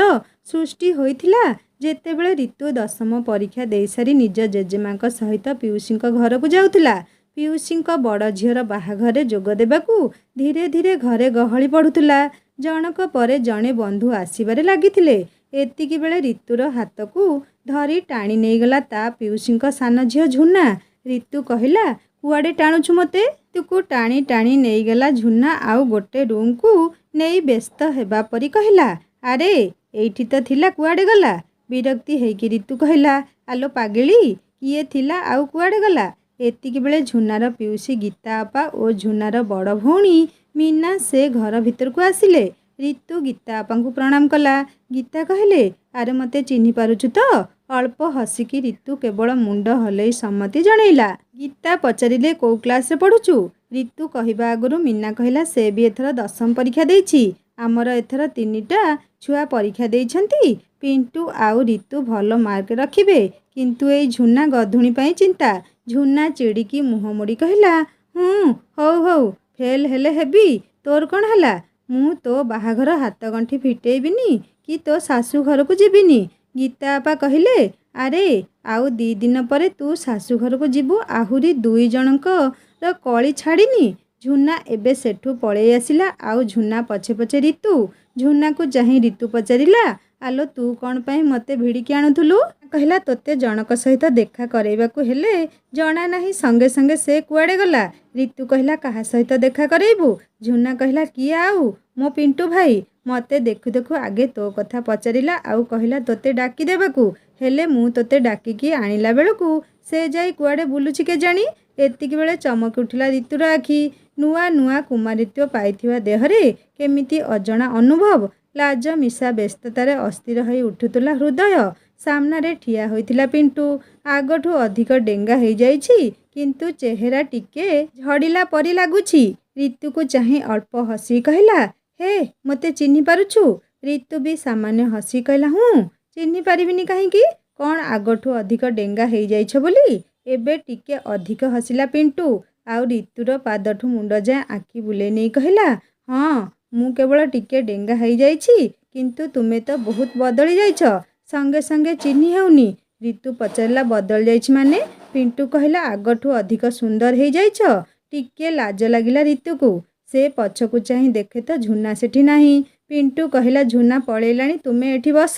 सृष्टि होइथिला। जेतेबेले ऋतु 10म परीक्षा देई सारी निज जेजेमांक सहित पिउसींक घर को जाउथिला। पिउसींक बड़ झीर बाहाघरे जोग देबाकू धीरे धीरे घरे गहली पड़ुथिला। जनक परे जणे बंधु आसीबारे लागिथिले। एतिकी बेले ऋतुर हाथ को धरी टाणी नेइगला ता पिउसींक सान झील झुना। ऋतु कहिला, कुआडे टाणुछु मते? तुकु टाणी टाणी नेइगला झुना आउ गोटे रूम को नेई व्यस्त हेबा परी कहिला, अरे एइठी तो थिला, कुआडे गला? विरक्ति हेइकी ऋतु कहिला, आलो पागिली किए थिला आउ कुआडे गला? एतिकी बेले झुनार पिउसी गीता आपा और झुनार बड़ भौणी मीना से घर भीतर को आसिले। ऋतु गीता आपा को प्रणाम कला। गीता कहले, अरे मते चिन्हि पारुछु तो? अल्प हसिकी ऋतु केवल मुंड हलई सम्मति जणैला। गीता पचारिले, को क्लास रे पढ़ुछु? ऋतु कहिबा आगुरु मीना कहिला, से भी एथर 10म परीक्षा देइछि। आमर एथर 3टा छुआ परीक्षा देइछंती। पिंटू आउ ऋतु भल मार्क रखिबे, किंतु एई झुना गधुणी पाई चिंता। झुना चिड़िकी मुह मोड़ी कहिला, हौ हौ फेल हेले हेबी, तोर कौन हला? मु तो बाहाघर हाथ गंठी फिटेइबिनी कि तो शाशु घर को जीविनी। गीता आपा कहिले, अरे आउ 2 दिन परे तू शाशु घर को जीवु, आहुरी 2 जनकर कली छाड़िनी। झुना एबे सेठू पळेई आसिला। आउ झुना पछे पछे ऋतु। झुना को चाही ऋतु पचारिला, आलो तू कौन पाई मते भिड़िकी आणुथुलु? कहिला, तोते जनक सहित देखा करेइबाकू हेले जना नाही, संगे संगे से कुआडे गला? ऋतु कहिला, काहा सहित देखा करेइबू? झुना कहिला, किए आउ? मो पिंटू भाई। मते देखु देखु आगे तो कथा पचारिला आउ कहिला, तोते डाकी देबाकू। हेले मु तोते डाकिकी आनिला बेलकू से जाई कुआडे बुलुछि के जानी। एतिकी बेले चमक उठिला ऋतुर आखि। नुआ नुआ कुमारित्व पाइथिबा देहरे केमिति अजणा अनुभव। लाज मिशा व्यस्ततारे अस्थिर होई उठुतला हृदय। सामनारे ठिया होइथिला पिंटू। आगठू अधिक डेंगा हो जाइछि, किंतु चेहरा टिके झड़िला परी लागुछि। ऋतु को चाही अल्प हसी कहिला, हे मते चिन्हि पारुछु? ऋतु भी सामान्य हसी कहला, हूँ चिन्हि पारिबिनी काहींकी? कौन आगठू अधिक डेंगा हो जाइछ बोली? एबे टिके अधिक हसिला पिंटू। आउ ऋतुर पादठू मुंड जाए आखि बुले नहीं कहला, हाँ मु केवल टिके डेंगा हो जाइछि, किंतु तुमे तो बहुत बदली जाइछ, संगे संगे चिन्हि हेउनी। ऋतु पचारिला, बदल जाइछि माने? पिंटू कहला, आगठू अधिक सुंदर हो जाइछ। टिके लाज लागिला ऋतु को। से पछकू चाही देखे तो झुना सेठी नाही। पिंटू कहला, झुना पळेलाणी, तुमे एठी बस।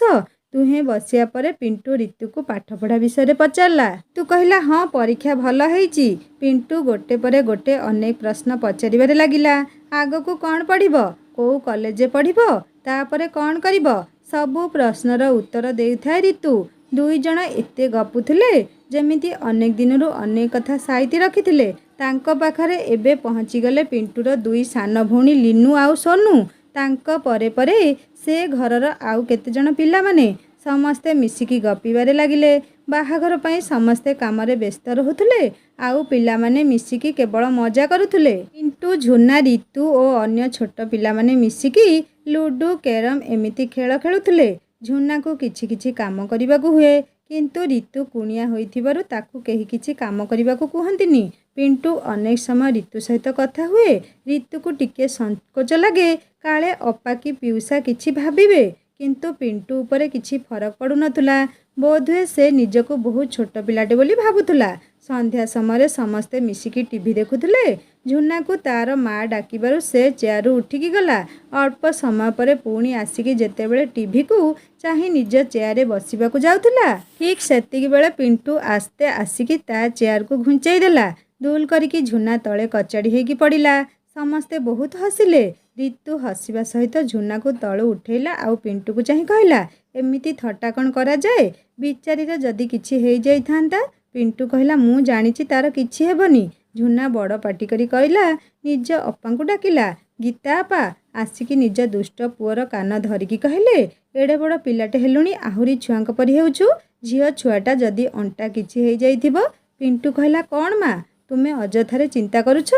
तुहे बसिया परे पिंटू ऋतु को पाठ पढ़ा विषय पचारला। तू कहला, हाँ परीक्षा भल होईची। पिंटू गोटे परे गोटे अनेक प्रश्न पचारिबारे लागिला। आगकू कौन पढ़िबो? को कॉलेज पढ़िबो? तापरे कौन करिबो? ସବୁ ପ୍ରଶ୍ନର ଉତ୍ତର ଦେଉଥାଏ ରିତୁ। ଦୁଇ ଜଣ ଏତେ ଗପୁଥିଲେ ଯେମିତି ଅନେକ ଦିନରୁ ଅନେକ କଥା ସାଇତି ରଖିଥିଲେ। ତାଙ୍କ ପାଖରେ ଏବେ ପହଞ୍ଚିଗଲେ ପିଣ୍ଟୁର ଦୁଇ ସାନ ଭଉଣୀ ଲିନୁ ଆଉ ସୋନୁ। ତାଙ୍କ ପରେ ପରେ ସେ ଘରର ଆଉ କେତେଜଣ ପିଲାମାନେ ସମସ୍ତେ ମିଶିକି ଗପିବାରେ ଲାଗିଲେ। ବାହାଘର ପାଇଁ ସମସ୍ତେ କାମରେ ବ୍ୟସ୍ତ ରହୁଥିଲେ, ଆଉ ପିଲାମାନେ ମିଶିକି କେବଳ ମଜା କରୁଥିଲେ। ପିଣ୍ଟୁ, ଝୁନା, ରିତୁ ଓ ଅନ୍ୟ ଛୋଟ ପିଲାମାନେ ମିଶିକି ଲୁଡୁ, କ୍ୟାରମ୍ ଏମିତି ଖେଳ ଖେଳୁଥିଲେ। ଝୁନାକୁ କିଛି କିଛି କାମ କରିବାକୁ ହୁଏ, କିନ୍ତୁ ରିତୁ କୁଣିଆ ହୋଇଥିବାରୁ ତାକୁ କେହି କିଛି କାମ କରିବାକୁ କୁହନ୍ତିନି। ପିଣ୍ଟୁ ଅନେକ ସମୟ ରିତୁ ସହିତ କଥା ହୁଏ। ରିତୁକୁ ଟିକେ ସଂକୋଚ ଲାଗେ, କାଳେ ଅପା କି ପିଉସା କିଛି ଭାବିବେ, କିନ୍ତୁ ପିଣ୍ଟୁ ଉପରେ କିଛି ଫରକ ପଡ଼ୁନଥିଲା। ବୋଧହୁଏ ସେ ନିଜକୁ ବହୁତ ଛୋଟ ପିଲାଟେ ବୋଲି ଭାବୁଥିଲା। ସନ୍ଧ୍ୟା ସମୟରେ ସମସ୍ତେ ମିଶିକି ଟିଭି ଦେଖୁଥିଲେ। ଝୁନାକୁ ତାର ମା ଡାକିବାରୁ ସେ ଚେୟାରରୁ ଉଠିକି ଗଲା। ଅଳ୍ପ ସମୟ ପରେ ପୁଣି ଆସିକି ଯେତେବେଳେ ଟିଭିକୁ ଚାହିଁ ନିଜ ଚେୟାରରେ ବସିବାକୁ ଯାଉଥିଲା, ଠିକ୍ ସେତିକିବେଳେ ପିଣ୍ଟୁ ଆସ୍ତେ ଆସିକି ତା ଚେୟାରକୁ ଘୁଞ୍ଚେଇ ଦେଲା। ଦୁଲ କରିକି ଝୁନା ତଳେ କଚାଡ଼ି ହେଇକି ପଡ଼ିଲା। ସମସ୍ତେ ବହୁତ ହସିଲେ। ରିତୁ ହସିବା ସହିତ ଝୁନାକୁ ତଳୁ ଉଠେଇଲା ଆଉ ପିଣ୍ଟୁକୁ ଚାହିଁ କହିଲା, ଏମିତି ଥଟ୍ଟା କ'ଣ କରାଯାଏ? ବିଚାରୀର ଯଦି କିଛି ହେଇଯାଇଥାନ୍ତା? ପିଣ୍ଟୁ କହିଲା, ମୁଁ ଜାଣିଛି ତାର କିଛି ହେବନି। ଝୁନା ବଡ଼ ପାଟି କରି କହିଲା, ନିଜ ଅପାଙ୍କୁ ଡାକିଲା। ଗୀତା ଆପା ଆସିକି ନିଜ ଦୁଷ୍ଟ ପୁଅର କାନ ଧରିକି କହିଲେ, ଏଡ଼େ ବଡ଼ ପିଲାଟେ ହେଲୁଣି, ଆହୁରି ଛୁଆଙ୍କ ପରି ହେଉଛୁ। ଝିଅ ଛୁଆଟା ଯଦି ଅଣ୍ଟା କିଛି ହେଇଯାଇଥିବ? ପିଣ୍ଟୁ କହିଲା, କ'ଣ ମା, ତୁମେ ଅଯଥାରେ ଚିନ୍ତା କରୁଛ?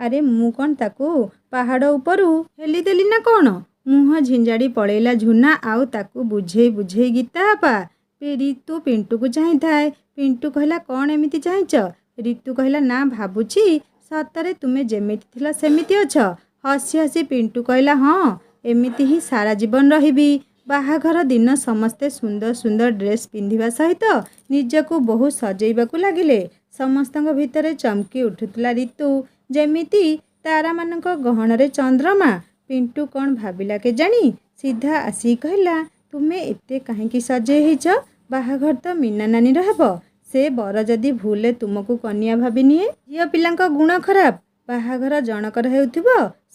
ଆରେ ମୁଁ କ'ଣ ତାକୁ ପାହାଡ଼ ଉପରୁ ଠେଲିଦେଲି ନା କ'ଣ? ମୁହଁ ଝିଞ୍ଜାଡ଼ି ପଳେଇଲା ଝୁନା ଆଉ ତାକୁ ବୁଝେଇ ବୁଝେଇ ଗୀତା ଆପା। ରିତୁ ପିଣ୍ଟୁକୁ ଚାହିଁଥାଏ। ପିଣ୍ଟୁ କହିଲା, କ'ଣ ଏମିତି ଚାହିଁଛ? ରିତୁ କହିଲା, ନା ଭାବୁଛି ସତରେ ତୁମେ ଯେମିତି ଥିଲ ସେମିତି ଅଛ। ହସି ହସି ପିଣ୍ଟୁ କହିଲା, ହଁ ଏମିତି ହିଁ ସାରା ଜୀବନ ରହିବି। ବାହାଘର ଦିନ ସମସ୍ତେ ସୁନ୍ଦର ସୁନ୍ଦର ଡ୍ରେସ୍ ପିନ୍ଧିବା ସହିତ ନିଜକୁ ବହୁ ସଜେଇବାକୁ ଲାଗିଲେ। ସମସ୍ତଙ୍କ ଭିତରେ ଚମକି ଉଠୁଥିଲା ରିତୁ, ଯେମିତି ତାରାମାନଙ୍କ ଗହଣରେ ଚନ୍ଦ୍ରମା। ପିଣ୍ଟୁ କ'ଣ ଭାବିଲା କେଜାଣି ସିଧା ଆସିକି କହିଲା, ତୁମେ ଏତେ କାହିଁକି ସଜେଇ ହେଇଛ? ବାହାଘର ତ ମୀନା ନାନୀର ହେବ। ସେ ବର ଯଦି ଭୁଲରେ ତୁମକୁ କନିଆ ଭାବି ନିଏ? ଝିଅ ପିଲାଙ୍କ ଗୁଣ ଖରାପ। ବାହାଘର ଜଣକର ହେଉଥିବ,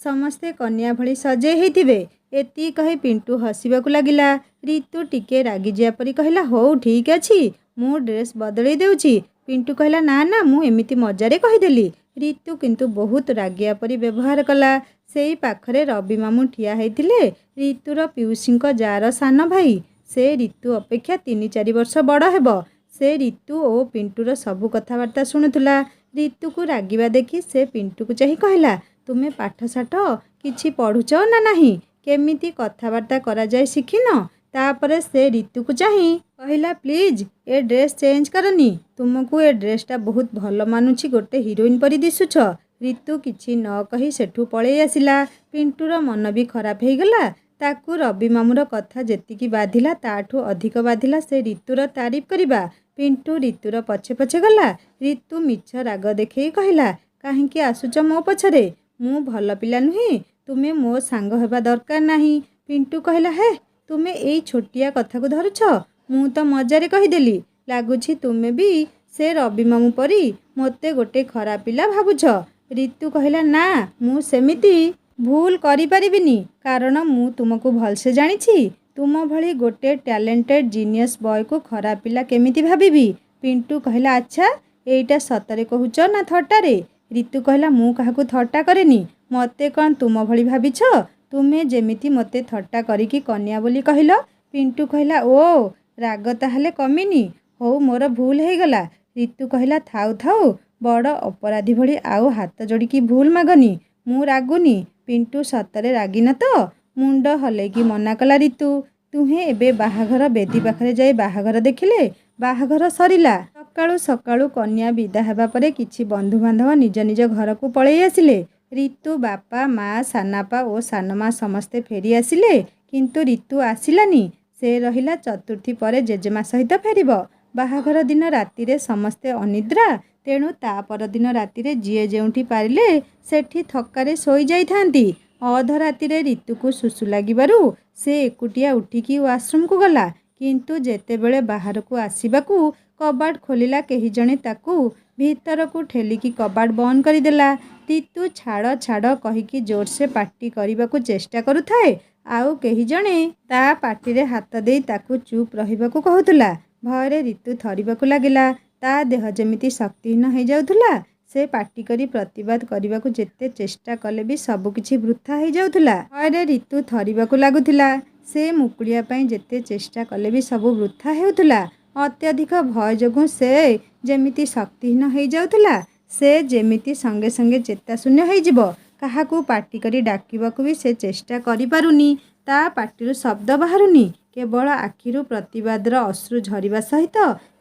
ସମସ୍ତେ କନ୍ୟା ଭଳି ସଜେଇ ହେଇଥିବେ। ଏତିକି କହି ପିଣ୍ଟୁ ହସିବାକୁ ଲାଗିଲା। ରିତୁ ଟିକେ ରାଗିଯିବା ପରି କହିଲା, ହଉ ଠିକ୍ ଅଛି, ମୁଁ ଡ୍ରେସ୍ ବଦଳେଇ ଦେଉଛି। ପିଣ୍ଟୁ କହିଲା, ନା ନା, ମୁଁ ଏମିତି ମଜାରେ କହିଦେଲି। ରିତୁ କିନ୍ତୁ ବହୁତ ରାଗିବା ପରି ବ୍ୟବହାର କଲା। ସେଇ ପାଖରେ ରବି ମାମୁଁ ଠିଆ ହେଇଥିଲେ, ରିତୁର ପିଉସୀଙ୍କ ଯାର ସାନ ଭାଇ। ସେ ରିତୁ ଅପେକ୍ଷା 3-4 ବର୍ଷ ବଡ଼ ହେବ। ସେ ରିତୁ ଓ ପିଣ୍ଟୁର ସବୁ କଥାବାର୍ତ୍ତା ଶୁଣୁଥିଲା। ରିତୁକୁ ରାଗିବା ଦେଖି ସେ ପିଣ୍ଟୁକୁ ଚାହିଁ କହିଲା, ତୁମେ ପାଠଶାଠ କିଛି ପଢ଼ୁଛ ନା ନାହିଁ? କେମିତି କଥାବାର୍ତ୍ତା କରାଯାଏ ଶିଖିନ? ତାପରେ ସେ ରିତୁକୁ ଚାହିଁ କହିଲା, ପ୍ଲିଜ୍ ଏ ଡ୍ରେସ୍ ଚେଞ୍ଜ କରନି। ତୁମକୁ ଏ ଡ୍ରେସ୍ଟା ବହୁତ ଭଲ ମାନୁଛି, ଗୋଟେ ହିରୋଇନ୍ ପରି ଦିଶୁଛ। ରିତୁ କିଛି ନ କହି ସେଠୁ ପଳେଇ ଆସିଲା। ପିଣ୍ଟୁର ମନ ବି ଖରାପ ହେଇଗଲା। ତାକୁ ରବି ମାମୁଁର କଥା ଯେତିକି ବାଧିଲା ତାଠୁ ଅଧିକ ବାଧିଲା ସେ ରିତୁର ତାରିଫ କରିବା। ପିଣ୍ଟୁ ରିତୁର ପଛେ ପଛେ ଗଲା। ରିତୁ ମିଛ ରାଗ ଦେଖେଇ କହିଲା, କାହିଁକି ଆସୁଛ ମୋ ପଛରେ? ମୁଁ ଭଲ ପିଲା ନୁହେଁ? ତୁମେ ମୋ ସାଙ୍ଗ ହେବା ଦରକାର ନାହିଁ। ପିଣ୍ଟୁ କହିଲା, ହେ, ତୁମେ ଏଇ ଛୋଟିଆ କଥାକୁ ଧରୁଛ? ମୁଁ ତ ମଜାରେ କହିଦେଲି। ଲାଗୁଛି ତୁମେ ବି ସେ ରବି ମାମୁଁ ପରି ମୋତେ ଗୋଟେ ଖରାପ ପିଲା ଭାବୁଛ। ରିତୁ କହିଲା, ନା, ମୁଁ ସେମିତି ଭୁଲ କରିପାରିବିନି, କାରଣ ମୁଁ ତୁମକୁ ଭଲସେ ଜାଣିଛି। ତୁମ ଭଳି ଗୋଟେ ଟ୍ୟାଲେଣ୍ଟେଡ୍ ଜିନିୟସ୍ ବୟକୁ ଖରାପ ପିଲା କେମିତି ଭାବିବି? ପିଣ୍ଟୁ କହିଲା, ଆଚ୍ଛା, ଏଇଟା ସତରେ କହୁଛ ନା ଥଟ୍ଟାରେ? ରିତୁ କହିଲା, ମୁଁ କାହାକୁ ଥଟ୍ଟା କରେନି। ମୋତେ କ'ଣ ତୁମ ଭଳି ଭାବିଛ? ତୁମେ ଯେମିତି ମୋତେ ଥଟ୍ଟା କରିକି କନ୍ୟା ବୋଲି କହିଲ। ପିଣ୍ଟୁ କହିଲା, ଓ, ରାଗ ତାହେଲେ କମିନି? ହଉ, ମୋର ଭୁଲ ହେଇଗଲା। ରିତୁ କହିଲା, ଥାଉ ଥାଉ, ବଡ଼ ଅପରାଧୀ ଭଳି ଆଉ ହାତ ଯୋଡ଼ିକି ଭୁଲ ମାଗନି। ମୁଁ ରାଗୁନି। ପିଣ୍ଟୁ ସତରେ ରାଗିନ ତ? ମୁଣ୍ଡ ହଲେଇକି ମନା କଲା ରିତୁ। ଦୁହେଁ ଏବେ ବାହାଘର ବେଦୀ ପାଖରେ ଯାଇ ବାହାଘର ଦେଖିଲେ। ବାହାଘର ସରିଲା। ସକାଳୁ ସକାଳୁ କନ୍ୟା ବିଦା ହେବା ପରେ କିଛି ବନ୍ଧୁବାନ୍ଧବ ନିଜ ନିଜ ଘରକୁ ପଳେଇ ଆସିଲେ। ରିତୁ ବାପା, ମା, ସାନାପା ଓ ସାନମା ସମସ୍ତେ ଫେରି ଆସିଲେ, କିନ୍ତୁ ରିତୁ ଆସିଲାନି। ସେ ରହିଲା ଚତୁର୍ଥୀ ପରେ ଜେଜେମା ସହିତ ଫେରିବ। ବାହାଘର ଦିନ ରାତିରେ ସମସ୍ତେ ଅନିଦ୍ରା, ତେଣୁ ତା ପରଦିନ ରାତିରେ ଯିଏ ଯେଉଁଠି ପାରିଲେ ସେଠି ଥକ୍କାରେ ଶୋଇଯାଇଥାନ୍ତି। ଅଧରାତିରେ ରିତୁକୁ ଶୁଶୁ ଲାଗିବାରୁ ସେ ଏକୁଟିଆ ଉଠିକି ୱାସରୁମକୁ ଗଲା, କିନ୍ତୁ ଯେତେବେଳେ ବାହାରକୁ ଆସିବାକୁ କବାଟ ଖୋଲିଲା, କେହି ଜଣେ ତାକୁ ଭିତରକୁ ଠେଲିକି କବାଟ ବନ୍ଦ କରିଦେଲା। ରିତୁ ଛାଡ଼ ଛାଡ଼ କହିକି ଜୋରସେ ପାଟି କରିବାକୁ ଚେଷ୍ଟା କରୁଥାଏ। ଆଉ କେହି ଜଣେ ତା ପାଟିରେ ହାତ ଦେଇ ତାକୁ ଚୁପ୍ ରହିବାକୁ କହୁଥିଲା। ଭୟରେ ରିତୁ ଥରିବାକୁ ଲାଗିଲା। ତା ଦେହ ଯେମିତି ଶକ୍ତିହୀନ ହେଇଯାଉଥିଲା। ସେ ପାଟି କରି ପ୍ରତିବାଦ କରିବାକୁ ଯେତେ ଚେଷ୍ଟା କଲେ ବି ସବୁକିଛି ବୃଥା ହେଇଯାଉଥିଲା। ଭୟରେ ରିତୁ ଥରିବାକୁ ଲାଗୁଥିଲା। ସେ ମୁକୁଳିବା ପାଇଁ ଯେତେ ଚେଷ୍ଟା କଲେ ବି ସବୁ ବୃଥା ହେଉଥିଲା। ଅତ୍ୟଧିକ ଭୟ ଯୋଗୁଁ ସେ ଯେମିତି ଶକ୍ତିହୀନ ହେଇଯାଉଥିଲା। ସେ ଯେମିତି ସଙ୍ଗେ ସଙ୍ଗେ ଚେତାଶୂନ୍ୟ ହେଇଯିବ। କାହାକୁ ପାଟି କରି ଡାକିବାକୁ ବି ସେ ଚେଷ୍ଟା କରିପାରୁନି। ତା ପାଟିରୁ ଶବ୍ଦ ବାହାରୁନି। କେବଳ ଆଖିରୁ ପ୍ରତିବାଦର ଅଶ୍ରୁ ଝରିବା ସହିତ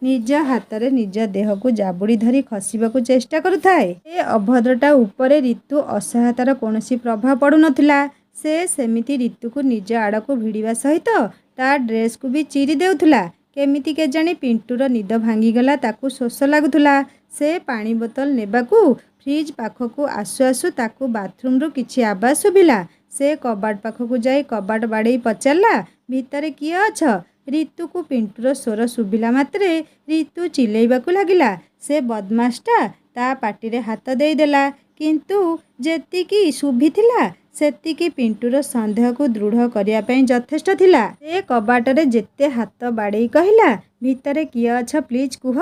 ନିଜ ହାତରେ ନିଜ ଦେହକୁ ଜାବୁଡ଼ି ଧରି ଖସିବାକୁ ଚେଷ୍ଟା କରୁଥାଏ। ଏ ଅଭଦ୍ରଟା ଉପରେ ରିତୁ ଅସହାୟତାର କୌଣସି ପ୍ରଭାବ ପଡ଼ୁନଥିଲା। ସେ ସେମିତି ରିତୁକୁ ନିଜ ଆଡ଼କୁ ଭିଡ଼ିବା ସହିତ ତା ଡ୍ରେସ୍କୁ ବି ଚିରି ଦେଉଥିଲା। କେମିତି କେଜାଣି ପିଣ୍ଟୁର ନିଦ ଭାଙ୍ଗିଗଲା। ତାକୁ ଶୋଷ ଲାଗୁଥିଲା। ସେ ପାଣି ବୋତଲ ନେବାକୁ ଫ୍ରିଜ୍ ପାଖକୁ ଆସୁ ଆସୁ ତାକୁ ବାଥରୁମ୍ରୁ କିଛି ଆବାଜ ଶୁଭିଲା। ସେ କବାଟ ପାଖକୁ ଯାଇ କବାଟ ବାଡ଼େଇ ପଚାରିଲା, ଭିତରେ କିଏ ଅଛ? ରିତୁକୁ ପିଣ୍ଟୁର ସ୍ୱର ଶୁଭିଲା ମାତ୍ରେ ରିତୁ ଚିଲେଇବାକୁ ଲାଗିଲା। ସେ ବଦମାସଟା ତା ପାଟିରେ ହାତ ଦେଇଦେଲା। କିନ୍ତୁ ଯେତିକି ଶୁଭିଥିଲା ସେତିକି ପିଣ୍ଟୁର ସନ୍ଦେହକୁ ଦୃଢ଼ କରିବା ପାଇଁ ଯଥେଷ୍ଟ ଥିଲା। ସେ କବାଟରେ ଯେତେ ହାତ ବାଡ଼େଇ କହିଲା, ଭିତରେ କିଏ ଅଛ ପ୍ଲିଜ୍ କୁହ,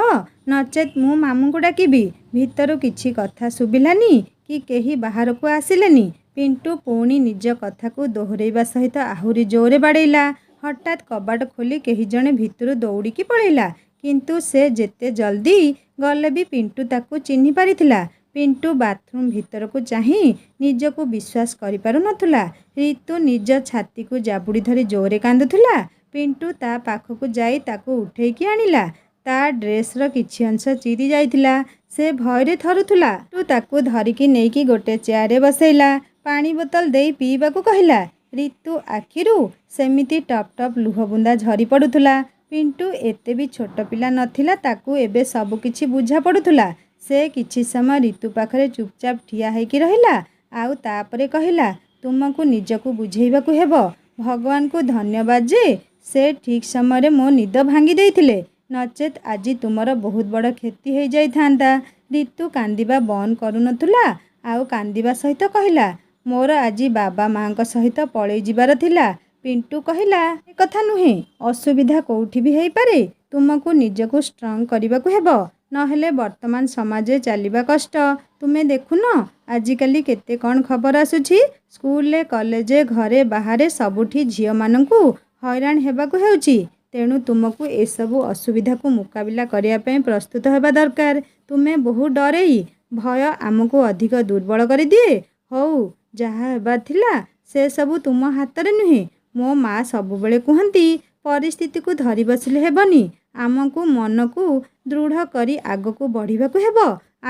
ନଚେତ୍ ମୁଁ ମାମୁଁଙ୍କୁ ଡାକିବି। ଭିତରୁ କିଛି କଥା ଶୁଭିଲାନି କି କେହି ବାହାରକୁ ଆସିଲେନି। ପିଣ୍ଟୁ ପୁଣି ନିଜ କଥାକୁ ଦୋହରେଇବା ସହିତ ଆହୁରି ଜୋରରେ ବାଡ଼େଇଲା। ହଠାତ୍ କବାଟ ଖୋଲି କେହି ଜଣେ ଭିତରୁ ଦୌଡ଼ିକି ପଳେଇଲା। କିନ୍ତୁ ସେ ଯେତେ ଜଲ୍ଦି ଗଲେ ବି ପିଣ୍ଟୁ ତାକୁ ଚିହ୍ନି ପାରିଥିଲା। ପିଣ୍ଟୁ ବାଥରୁମ୍ ଭିତରକୁ ଚାହିଁ ନିଜକୁ ବିଶ୍ୱାସ କରିପାରୁନଥିଲା। ରିତୁ ନିଜ ଛାତିକୁ ଜାବୁଡ଼ି ଧରି ଜୋରରେ କାନ୍ଦୁଥିଲା। ପିଣ୍ଟୁ ତା ପାଖକୁ ଯାଇ ତାକୁ ଉଠେଇକି ଆଣିଲା। ତା ଡ୍ରେସ୍ର କିଛି ଅଂଶ ଚିରି ଯାଇଥିଲା। ସେ ଭୟରେ ଥରୁଥିଲା। ପିଣ୍ଟୁ ତାକୁ ଧରିକି ନେଇକି ଗୋଟେ ଚେୟାରରେ ବସେଇଲା। ପାଣି ବୋତଲ ଦେଇ ପିଇବାକୁ କହିଲା। ରିତୁ ଆଖିରୁ ସେମିତି ଟପ୍ ଟପ୍ ଲୁହବୁନ୍ଦା ଝରି ପଡ଼ୁଥିଲା। ପିଣ୍ଟୁ ଏତେ ବି ଛୋଟ ପିଲା ନଥିଲା। ତାକୁ ଏବେ ସବୁ କିଛି ବୁଝା ପଡ଼ୁଥିଲା। ସେ କିଛି ସମୟ ରିତୁ ପାଖରେ ଚୁପଚାପ ଠିଆ ହେଇକି ରହିଲା। ଆଉ ତାପରେ କହିଲା, ତୁମକୁ ନିଜକୁ ବୁଝେଇବାକୁ ହେବ। ଭଗବାନଙ୍କୁ ଧନ୍ୟବାଦ ଯେ ସେ ଠିକ୍ ସମୟରେ ମୋ ନିଦ ଭାଙ୍ଗି ଦେଇଥିଲେ। ନଚେତ୍ ଆଜି ତୁମର ବହୁତ ବଡ଼ କ୍ଷତି ହେଇଯାଇଥାନ୍ତା। ରିତୁ କାନ୍ଦିବା ବନ୍ଦ କରୁନଥିଲା। ଆଉ କାନ୍ଦିବା ସହିତ କହିଲା, ମୋର ଆଜି ବାବା ମାଙ୍କ ସହିତ ପଳେଇ ଯିବାର ଥିଲା। ପିଣ୍ଟୁ କହିଲା, ଏ କଥା ନୁହେଁ। ଅସୁବିଧା କୋଉଠି ବି ହେଇପାରେ। ତୁମକୁ ନିଜକୁ ଷ୍ଟ୍ରଙ୍ଗ କରିବାକୁ ହେବ। ନହେଲେ ବର୍ତ୍ତମାନ ସମାଜରେ ଚାଲିବା କଷ୍ଟ। ତୁମେ ଦେଖୁନ ଆଜିକାଲି କେତେ କ'ଣ ଖବର ଆସୁଛି। ସ୍କୁଲରେ, କଲେଜରେ, ଘରେ ବାହାରେ ସବୁଠି ଝିଅମାନଙ୍କୁ ହଇରାଣ ହେବାକୁ ହେଉଛି। ତେଣୁ ତୁମକୁ ଏସବୁ ଅସୁବିଧାକୁ ମୁକାବିଲା କରିବା ପାଇଁ ପ୍ରସ୍ତୁତ ହେବା ଦରକାର। ତୁମେ ବହୁ ଡରେଇ, ଭୟ ଆମକୁ ଅଧିକ ଦୁର୍ବଳ କରିଦିଏ। ହଉ, ଯାହା ହେବାର ଥିଲା ସେସବୁ ତୁମ ହାତରେ ନୁହେଁ। ମୋ ମା ସବୁବେଳେ କୁହନ୍ତି, ପରିସ୍ଥିତିକୁ ଧରି ବସିଲେ ହେବନି। ଆମକୁ ମନକୁ ଦୃଢ଼ କରି ଆଗକୁ ବଢ଼ିବାକୁ ହେବ।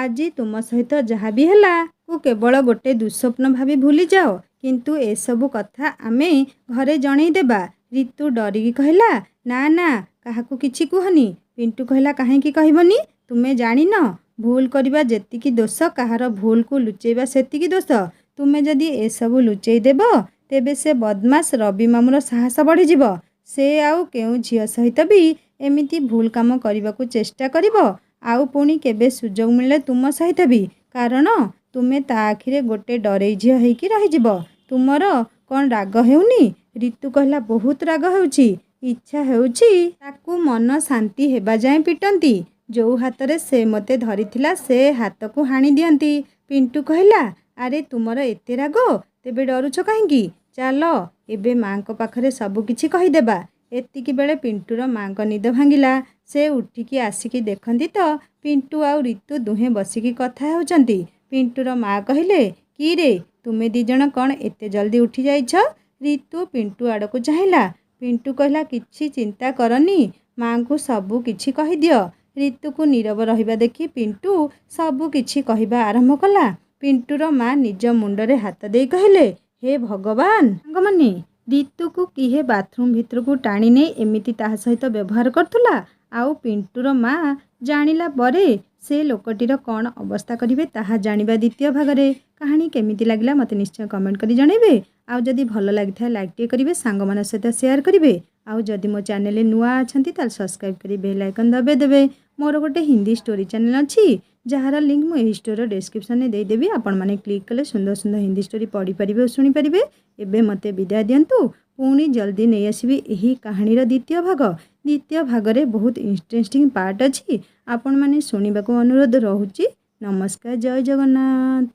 ଆଜି ତୁମ ସହିତ ଯାହା ବି ହେଲା କୁ କେବଳ ଗୋଟେ ଦୁଃସ୍ୱପ୍ନ ଭାବି ଭୁଲିଯାଅ। କିନ୍ତୁ ଏସବୁ କଥା ଆମେ ଘରେ ଜଣେଇଦେବା। ରିତୁ ଡରିକି କହିଲା, ନା ନା, କାହାକୁ କିଛି କୁହନି। ପିଣ୍ଟୁ କହିଲା, କାହିଁକି କହିବନି? ତୁମେ ଜାଣିନ, ଭୁଲ କରିବା ଯେତିକି ଦୋଷ, କାହାର ଭୁଲକୁ ଲୁଚେଇବା ସେତିକି ଦୋଷ। ତୁମେ ଯଦି ଏସବୁ ଲୁଚେଇ ଦେବ, ତେବେ ସେ ବଦମାସ ରବି ମାମୁଁର ସାହସ ବଢ଼ିଯିବ। ସେ ଆଉ କେଉଁ ଝିଅ ସହିତ ବି ଏମିତି ଭୁଲ କାମ କରିବାକୁ ଚେଷ୍ଟା କରିବ। ଆଉ ପୁଣି କେବେ ସୁଯୋଗ ମିଳିଲେ ତୁମ ସହିତ ବି। କାରଣ ତୁମେ ତା ଆଖିରେ ଗୋଟେ ଡରେଇ ଝିଅ ହେଇକି ରହିଯିବ। ତୁମର କ'ଣ ରାଗ ହେଉନି? ରିତୁ କହିଲା, ବହୁତ ରାଗ ହେଉଛି। ଇଚ୍ଛା ହେଉଛି ତାକୁ ମନ ଶାନ୍ତି ହେବା ଯାଏଁ ପିଟନ୍ତି। ଯୋଉ ହାତରେ ସେ ମୋତେ ଧରିଥିଲା ସେ ହାତକୁ ହାଣି ଦିଅନ୍ତି। ପିଣ୍ଟୁ କହିଲା, ଆରେ ତୁମର ଏତେ ରାଗ, ତେବେ ଡରୁଛ କାହିଁକି? ଚାଲ ଏବେ ମାଙ୍କ ପାଖରେ ସବୁ କିଛି କହିଦେବା। ଏତିକି ବେଳେ ପିଣ୍ଟୁର ମାଙ୍କ ନିଦ ଭାଙ୍ଗିଲା। ସେ ଉଠିକି ଆସିକି ଦେଖନ୍ତି ତ ପିଣ୍ଟୁ ଆଉ ରିତୁ ଦୁହେଁ ବସିକି କଥା ହେଉଛନ୍ତି। ପିଣ୍ଟୁର ମା କହିଲେ, କି ରେ, ତୁମେ ଦି ଜଣ କ'ଣ ଏତେ ଜଲ୍ଦି ଉଠି ଯାଇଛ? ରିତୁ ପିଣ୍ଟୁ ଆଡ଼କୁ ଚାହିଁଲା। ପିଣ୍ଟୁ କହିଲା, କିଛି ଚିନ୍ତା କରନି, ମାଙ୍କୁ ସବୁ କିଛି କହିଦିଅ। ରିତୁକୁ ନୀରବ ରହିବା ଦେଖି ପିଣ୍ଟୁ ସବୁ କିଛି କହିବା ଆରମ୍ଭ କଲା। ପିଣ୍ଟୁର ମା ନିଜ ମୁଣ୍ଡରେ ହାତ ଦେଇ କହିଲେ, ହେ ଭଗବାନ, ସାଙ୍ଗମାନେ, ରିତୁକୁ କିଏ ବାଥରୁମ୍ ଭିତରକୁ ଟାଣି ନେଇ ଏମିତି ତାହା ସହିତ ବ୍ୟବହାର କରୁଥିଲା। ଆଉ ପିଣ୍ଟୁର ମା ଜାଣିଲା ପରେ ସେ ଲୋକଟିର କ'ଣ ଅବସ୍ଥା କରିବେ ତାହା ଜାଣିବା ଦ୍ୱିତୀୟ ଭାଗରେ। କାହାଣୀ କେମିତି ଲାଗିଲା ମୋତେ ନିଶ୍ଚୟ କମେଣ୍ଟ କରି ଜଣାଇବେ। ଆଉ ଯଦି ଭଲ ଲାଗିଥାଏ ଲାଇକ୍ଟିଏ କରିବେ, ସାଙ୍ଗମାନଙ୍କ ସହିତ ସେୟାର କରିବେ। ଆଉ ଯଦି ମୋ ଚ୍ୟାନେଲରେ ନୂଆ ଅଛନ୍ତି ତାହେଲେ ସବସ୍କ୍ରାଇବ୍ କରି ବେଲ୍ ଆଇକନ୍ ଦବାଇ ଦେବେ। ମୋର ଗୋଟେ ହିନ୍ଦୀ ଷ୍ଟୋରି ଚ୍ୟାନେଲ୍ ଅଛି, जार लिंक मुझे स्टोरी डिस्क्रिप्शन में देदेवी। आपण मैंने क्लिक कले सुंदर सुंदर हिंदी स्टोरी पढ़ी पारे और शुणिपारे। एवं मत विदाय दिंतु। पुणी जल्दी नहीं आसबि यही कहानीर द्वितीय भाग। द्वितीय भागरे बहुत इंटरेस्टिंग पार्ट अच्छी। आपण मैंने शुणा अनुरोध रोची। नमस्कार, जय जगन्नाथ।